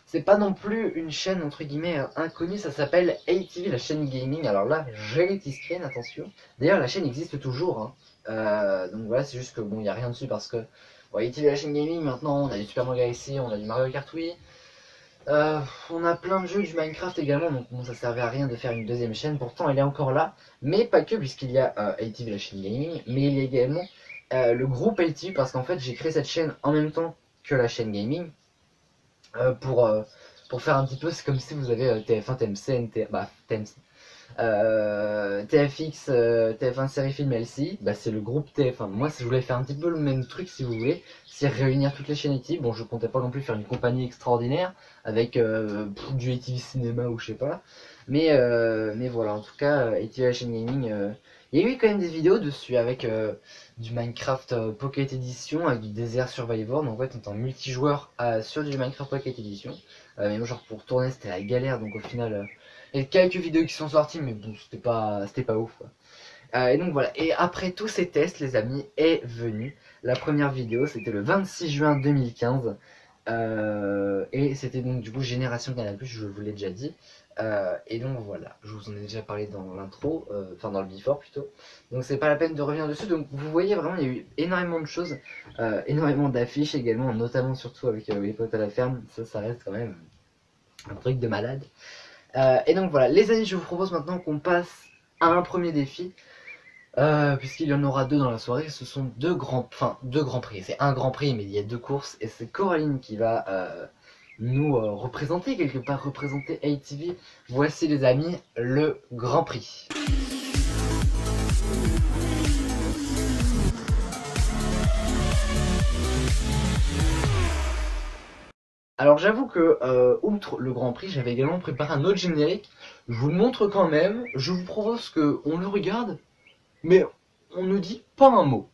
c'est pas non plus une chaîne entre guillemets inconnue, ça s'appelle ATV, la chaîne gaming. Alors là, reality screen, attention. D'ailleurs, la chaîne existe toujours. Hein. Donc voilà, c'est juste que bon, il n'y a rien dessus parce que bon, ATV, la chaîne gaming, maintenant on a du Super Mario Galaxy, on a du Mario Kart Wii. On a plein de jeux, du Minecraft également, donc bon, ça servait à rien de faire une deuxième chaîne, pourtant elle est encore là, mais pas que, puisqu'il y a ATV, la chaîne gaming, mais il y a également le groupe ATV, parce qu'en fait j'ai créé cette chaîne en même temps que la chaîne gaming, pour faire un petit peu, c'est comme si vous avez TF1, TMC, TMC, TFX, TF1 série film LCI, bah c'est le groupe TF1. Moi je voulais faire un petit peu le même truc si vous voulez, c'est réunir toutes les chaînes ATV. Bon, je comptais pas non plus faire une compagnie extraordinaire avec du ATV cinéma ou je sais pas, mais voilà, en tout cas ATV la chaîne gaming, il y a eu quand même des vidéos dessus avec du Minecraft Pocket Edition, avec du Desert Survivor. Donc en fait on est en multijoueur sur du Minecraft Pocket Edition, mais moi genre pour tourner c'était la galère, donc au final il y a quelques vidéos qui sont sorties, mais bon, c'était pas ouf quoi. Et donc voilà, et après tous ces tests les amis, est venue la première vidéo, c'était le 26 juin 2015, et c'était donc du coup Génération Canal+, je vous l'ai déjà dit, et donc voilà, je vous en ai déjà parlé dans l'intro, enfin dans le before plutôt, donc c'est pas la peine de revenir dessus. Donc vous voyez vraiment il y a eu énormément de choses, énormément d'affiches également, notamment surtout avec les potes à la ferme, ça reste quand même un truc de malade. Et donc voilà, les amis, je vous propose maintenant qu'on passe à un premier défi, puisqu'il y en aura deux dans la soirée. Ce sont deux grands prix, c'est un grand prix mais il y a deux courses, et c'est Coraline qui va nous représenter quelque part, représenter ATV. Voici les amis, le grand prix. Alors j'avoue que, outre le Grand Prix, j'avais également préparé un autre générique. Je vous le montre quand même, je vous propose qu'on le regarde, mais on ne dit pas un mot.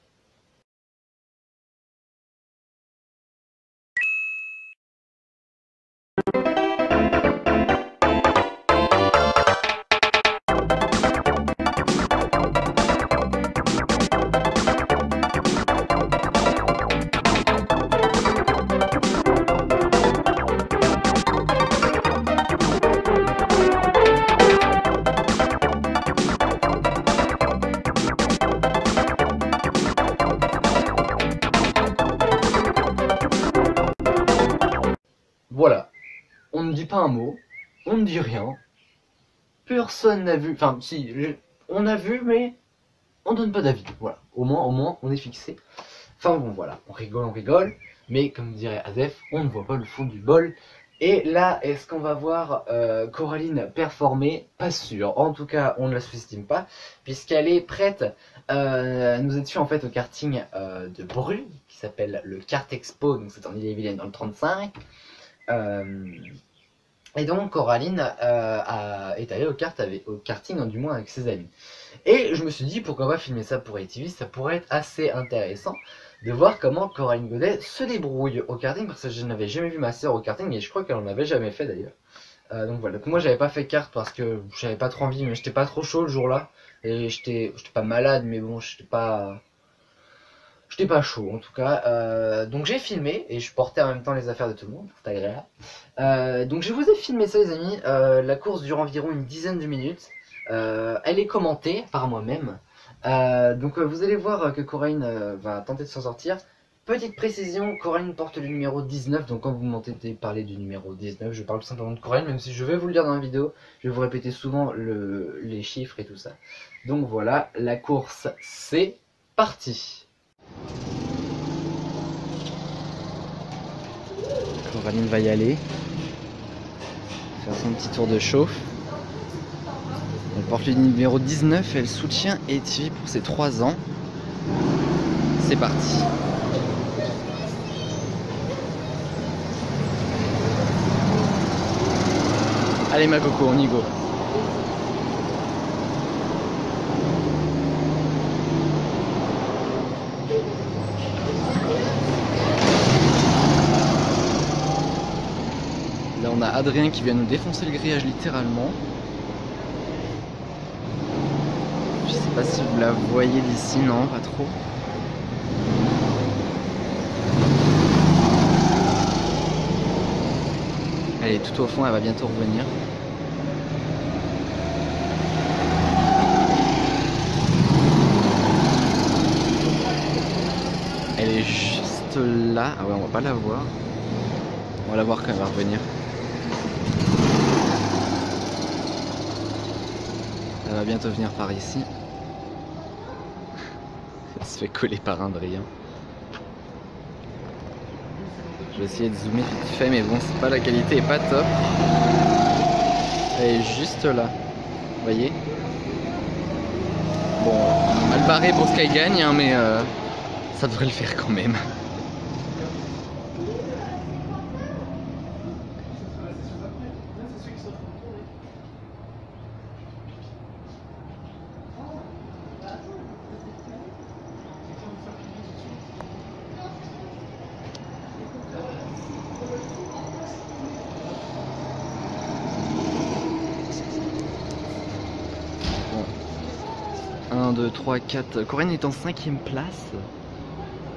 Voilà, on ne dit pas un mot, on ne dit rien, personne n'a vu, enfin si, on a vu mais on donne pas d'avis, voilà, au moins on est fixé. Enfin bon voilà, on rigole, mais comme dirait Azef, on ne voit pas le fond du bol. Et là, est-ce qu'on va voir Coraline performer? Pas sûr, en tout cas on ne la sous-estime pas, puisqu'elle est prête. Nous étions en fait au karting de Bru, qui s'appelle le Kart Expo, donc c'est en Ille-et-Vilaine dans le 35. Et donc Coraline est allée au karting, du moins avec ses amis. Et je me suis dit pourquoi pas filmer ça pour ATV, ça pourrait être assez intéressant de voir comment Coraline Godet se débrouille au karting, parce que je n'avais jamais vu ma soeur au karting et je crois qu'elle en avait jamais fait d'ailleurs. Donc voilà, donc moi j'avais pas fait kart parce que j'avais pas trop envie, mais j'étais pas trop chaud le jour là, et j'étais pas malade, mais bon j'étais pas chaud en tout cas. Donc j'ai filmé et je portais en même temps les affaires de tout le monde, c'était agréable. Donc je vous ai filmé ça les amis, la course dure environ une dizaine de minutes, elle est commentée par moi-même, donc vous allez voir que Coraline va tenter de s'en sortir. Petite précision, Coraline porte le numéro 19, donc quand vous m'entendez parler du numéro 19, je parle tout simplement de Coraline, même si je vais vous le dire dans la vidéo, je vais vous répéter souvent les chiffres et tout ça. Donc voilà, la course c'est parti. Coraline va y aller, faire son petit tour de chauffe. Elle porte le numéro 19, elle soutient ATV pour ses 3 ans. C'est parti. Allez ma coco, on y go. a Adrien qui vient nous défoncer le grillage littéralement. Je sais pas si vous la voyez d'ici, non, pas trop. Elle est tout au fond, elle va bientôt revenir. Elle est juste là. Ah ouais, on va pas la voir. On va la voir quand elle va revenir. Elle va bientôt venir par ici. Elle se fait coller par Adrien. Je vais essayer de zoomer vite fait, mais bon, c'est pas, la qualité est pas top. Elle est juste là. Vous voyez? Bon, mal barré pour ce qu'elle gagne, hein, mais ça devrait le faire quand même. Bon. 1, 2, 3, 4. Corinne est en 5ème place.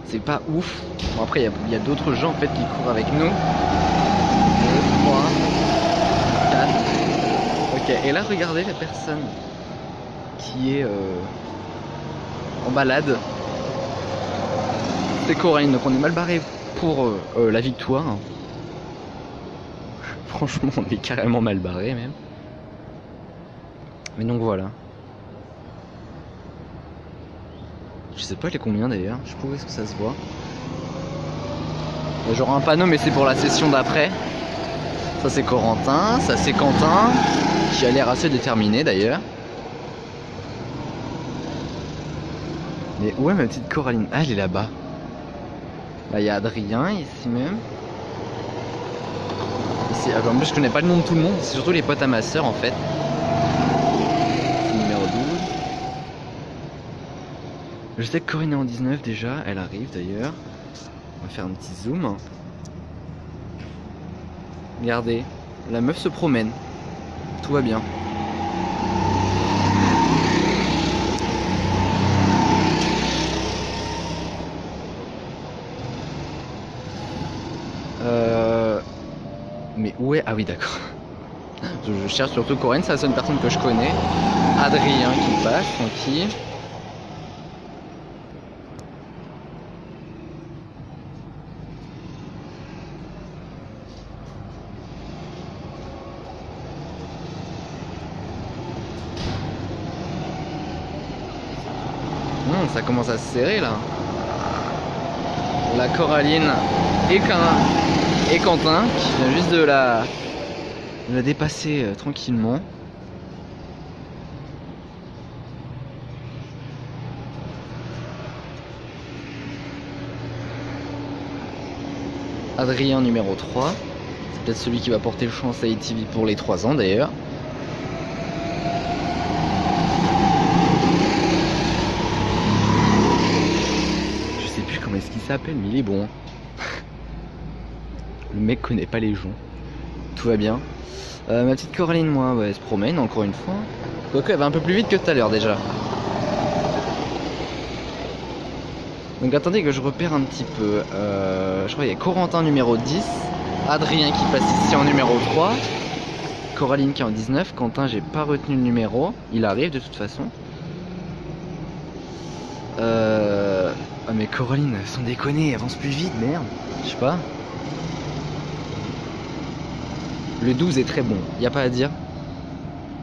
C'est pas ouf. Bon, après, il y a d'autres gens en fait qui courent avec nous. 2, 3, 4. Ok, et là, regardez la personne qui est en balade. C'est Corinne, donc on est mal barré pour la victoire. Franchement, on est carrément mal barré même. Mais donc voilà. Je sais pas les combien d'ailleurs, je sais pas où est-ce que ça se voit. Il y a genre un panneau mais c'est pour la session d'après. Ça c'est Corentin, ça c'est Quentin, qui a l'air assez déterminé d'ailleurs. Mais où est ma petite Coraline? Ah, elle est là-bas. Là il y a Adrien ici même. Ici, en plus je connais pas le nom de tout le monde, c'est surtout les potes à ma soeur en fait. Numéro 12. Je sais que Corinne est en 19 déjà, elle arrive d'ailleurs. On va faire un petit zoom. Regardez, la meuf se promène. Tout va bien. Mais où est... Ah oui d'accord. Je cherche surtout Corinne, c'est la seule personne que je connais. Adrien qui passe, tranquille. Ça commence à se serrer là. La Coraline et Quentin qui vient juste de la dépasser tranquillement. Adrien numéro 3. C'est peut-être celui qui va porter le chance à ATV pour les 3 ans d'ailleurs. Comment est-ce qu'il s'appelle? Mais il est bon. Le mec connaît pas les gens. Tout va bien. Ma petite Coraline, moi, ouais, elle se promène encore une fois. Quoique elle va un peu plus vite que tout à l'heure déjà. Donc attendez que je repère un petit peu. Je crois qu'il y a Corentin numéro 10. Adrien qui passe ici en numéro 3. Coraline qui est en 19. Quentin, j'ai pas retenu le numéro. Il arrive de toute façon. Ah mais Coraline, sans déconner, avance plus vite, merde. Je sais pas. Le 12 est très bon, y a pas à dire.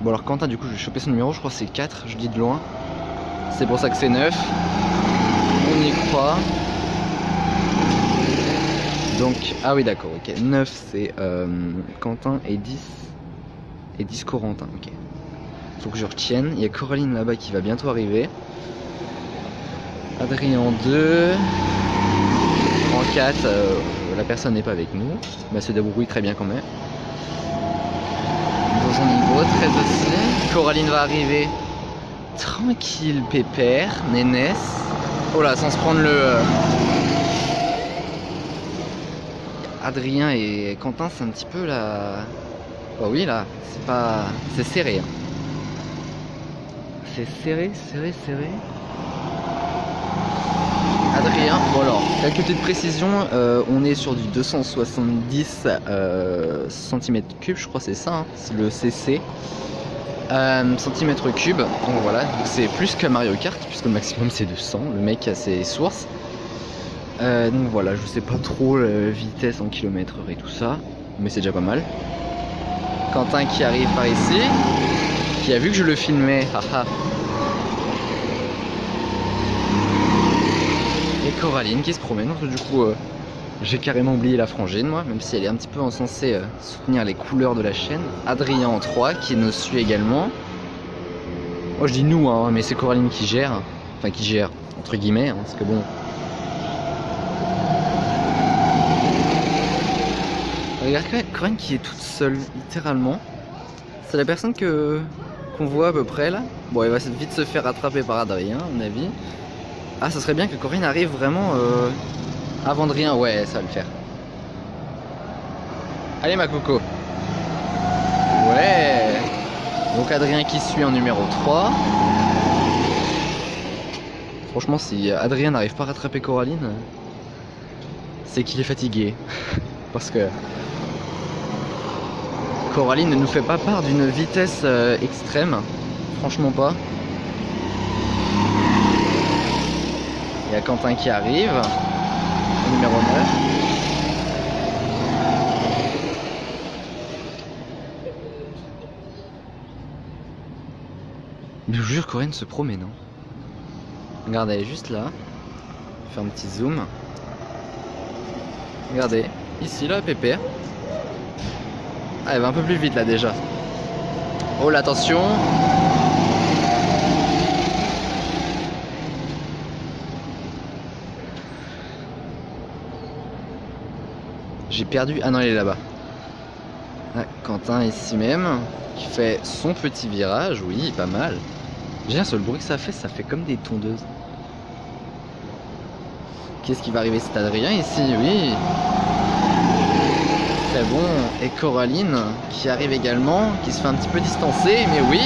Bon alors Quentin, du coup je vais choper son numéro, je crois que c'est 4, je dis de loin. C'est pour ça que c'est 9. On y croit. Donc, ah oui d'accord, ok. 9 c'est Quentin et 10. Et 10 Corentin, ok. Faut que je retienne. Il y a Coraline là-bas qui va bientôt arriver. Adrien en 2. En 4, la personne n'est pas avec nous. Mais elle se débrouille très bien quand même. Dans son niveau, 13 aussi. Coraline va arriver. Tranquille, pépère, nénesse. Oh là, sans se prendre le... Adrien et Quentin, c'est un petit peu la... Bah oui là, c'est pas... C'est serré. Hein. C'est serré. Adrien, bon alors, quelques petites précisions, on est sur du 270 cm3, je crois c'est ça, hein, c'est le CC. Centimètres cubes, donc voilà, c'est plus que Mario Kart, puisque le maximum c'est 200, le mec a ses sources. Donc voilà, je sais pas trop la vitesse en kilomètres et tout ça, mais c'est déjà pas mal. Quentin qui arrive par ici, qui a vu que je le filmais, haha. Et Coraline qui se promène, donc du coup j'ai carrément oublié la frangine moi, même si elle est un petit peu censée soutenir les couleurs de la chaîne. Adrien en 3 qui nous suit également. Moi je dis nous hein, mais c'est Coraline qui gère, enfin qui gère entre guillemets, hein, parce que bon... Regarde Coraline qui est toute seule, littéralement. C'est la personne qu'on voit à peu près là. Bon elle va vite se faire rattraper par Adrien à mon avis. Ah ça serait bien que Coraline arrive vraiment avant Adrien, ouais ça va le faire. Allez ma coco. Ouais. Donc Adrien qui suit en numéro 3. Franchement si Adrien n'arrive pas à rattraper Coraline, c'est qu'il est fatigué. Parce que Coraline ne nous fait pas part d'une vitesse extrême. Franchement pas. Il y a Quentin qui arrive, au numéro 9. Mais je vous jure, Corinne se promène. Hein. Regarde, elle est juste là. Je vais faire un petit zoom. Regardez, ici là, pépère. Ah, elle va un peu plus vite là déjà. Oh là, attention. J'ai perdu... Ah non, elle est là-bas. Ah, Quentin ici même, qui fait son petit virage, oui, pas mal. J'ai un seul bruit que ça fait comme des tondeuses. Qu'est-ce qui va arriver? C'est Adrien ici, oui. Très bon. Et Coraline, qui arrive également, qui se fait un petit peu distancer, mais oui.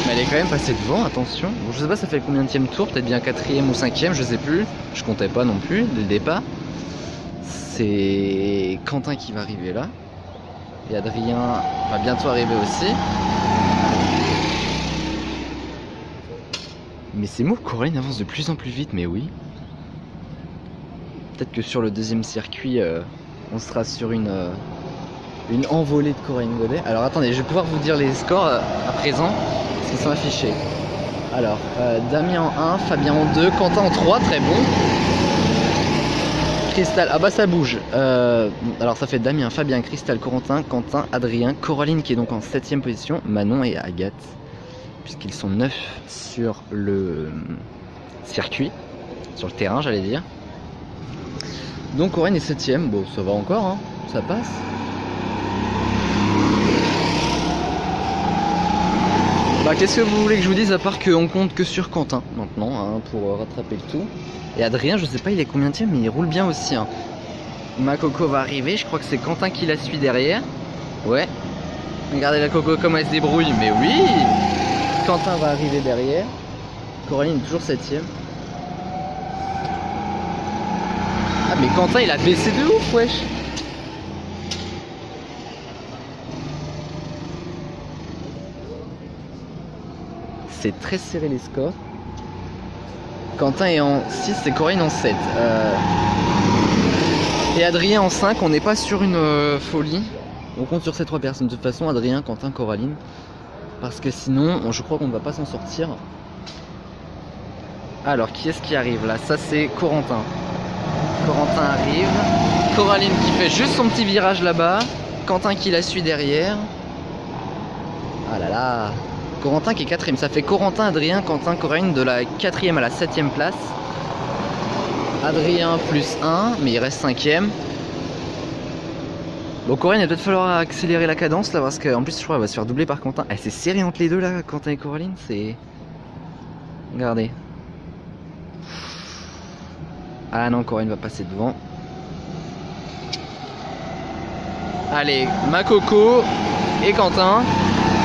Mais elle est quand même passée devant, attention. Bon, je sais pas ça fait le combienième tour, peut-être bien 4ème ou 5ème, je sais plus. Je comptais pas non plus, dès le départ. C'est Quentin qui va arriver là. Et Adrien va bientôt arriver aussi. Mais c'est moi, Coraline avance de plus en plus vite, mais oui. Peut-être que sur le deuxième circuit, on sera sur une envolée de Coraline Godet. Alors attendez, je vais pouvoir vous dire les scores à présent, parce qu'ils sont affichés. Alors, Damien en 1, Fabien en 2, Quentin en 3, très bon. Cristal, ah bah ça bouge. Alors ça fait Damien, Fabien, Cristal, Corentin, Quentin, Adrien, Coraline qui est donc en 7ème position, Manon et Agathe, puisqu'ils sont 9 sur le circuit, sur le terrain j'allais dire. Donc Coraline est 7ème, bon ça va encore, hein, ça passe. Bah qu'est-ce que vous voulez que je vous dise à part qu'on compte que sur Quentin maintenant hein, pour rattraper le tout. Et Adrien je sais pas il est combien de mais il roule bien aussi hein. Ma coco va arriver, je crois que c'est Quentin qui la suit derrière. Ouais. Regardez la coco comme elle se débrouille, mais oui. Quentin va arriver derrière. Coraline est toujours 7ème. Ah mais Quentin il a baissé de ouf wesh. C'est très serré les scores. Quentin est en 6 et Coraline en 7. Et Adrien en 5, on n'est pas sur une folie. On compte sur ces 3 personnes. De toute façon, Adrien, Quentin, Coraline. Parce que sinon, je crois qu'on ne va pas s'en sortir. Alors, qui est-ce qui arrive là? Ça, c'est Corentin. Corentin arrive. Coraline qui fait juste son petit virage là-bas. Quentin qui la suit derrière. Ah là là. Corentin qui est 4ème, ça fait Corentin, Adrien, Quentin, Coraline de la 4ème à la 7ème place. Adrien plus 1, mais il reste 5ème. Bon Coraline, il va peut-être falloir accélérer la cadence là parce qu'en plus je crois qu'elle va se faire doubler par Quentin. Eh, c'est serré entre les deux là, Quentin et Coraline, c'est... Regardez. Ah non, Coraline va passer devant. Allez, Makoko et Quentin.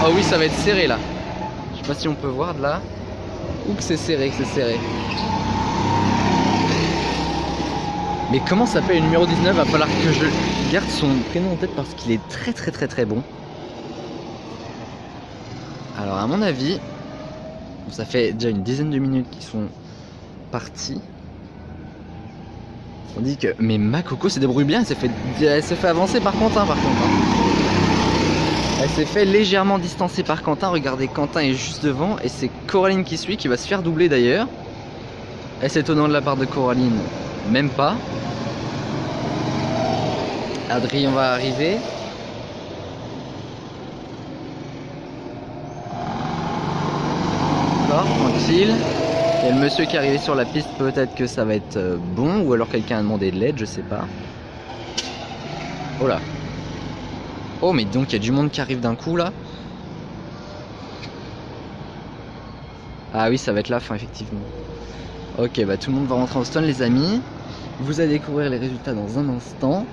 Oh oui, ça va être serré là. Je sais pas si on peut voir de là. Ou que c'est serré, Mais comment s'appelle le numéro 19? Va falloir que je garde son prénom en tête parce qu'il est très bon. Alors à mon avis, ça fait déjà une dizaine de minutes qu'ils sont partis. On dit que... Mais Makoko se débrouille bien, elle s'est fait avancer par Quentin par contre. Elle s'est fait légèrement distancer par Quentin. Regardez, Quentin est juste devant et c'est Coraline qui suit, qui va se faire doubler d'ailleurs. Est-ce étonnant de la part de Coraline? Même pas. Adrien va arriver. D'accord, tranquille. Il y a le monsieur qui est arrivé sur la piste, peut-être que ça va être bon, ou alors quelqu'un a demandé de l'aide, je sais pas. Oh là. Oh mais donc il y a du monde qui arrive d'un coup là. Ah oui, ça va être la fin effectivement. Ok, bah tout le monde va rentrer en stun les amis. Vous allez découvrir les résultats dans un instant.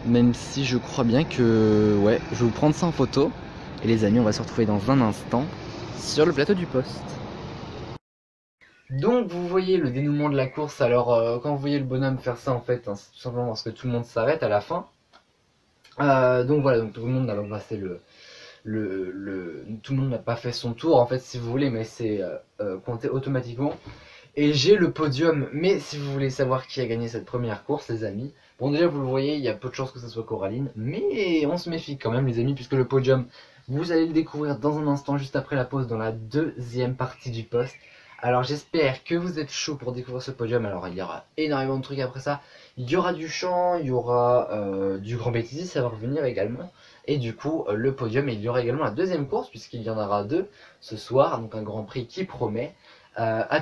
Même si je crois bien que... Ouais, je vais vous prendre ça en photo. Et les amis, on va se retrouver dans un instant sur le plateau du poste. Donc vous voyez le dénouement de la course. Alors quand vous voyez le bonhomme faire ça en fait, hein, c'est tout simplement parce que tout le monde s'arrête à la fin. Donc voilà, donc tout le monde n'a pas passé tout le monde n'a pas fait son tour en fait si vous voulez, mais c'est compté automatiquement. Et j'ai le podium, mais si vous voulez savoir qui a gagné cette première course les amis, bon déjà vous le voyez, il y a peu de chances que ce soit Coraline, mais on se méfie quand même les amis, puisque le podium, vous allez le découvrir dans un instant juste après la pause dans la deuxième partie du poste. Alors j'espère que vous êtes chaud pour découvrir ce podium. Alors il y aura énormément de trucs après ça. Il y aura du chant, il y aura du grand bêtisier, ça va revenir également. Et du coup le podium, et il y aura également la deuxième course puisqu'il y en aura deux ce soir. Donc un grand prix qui promet. À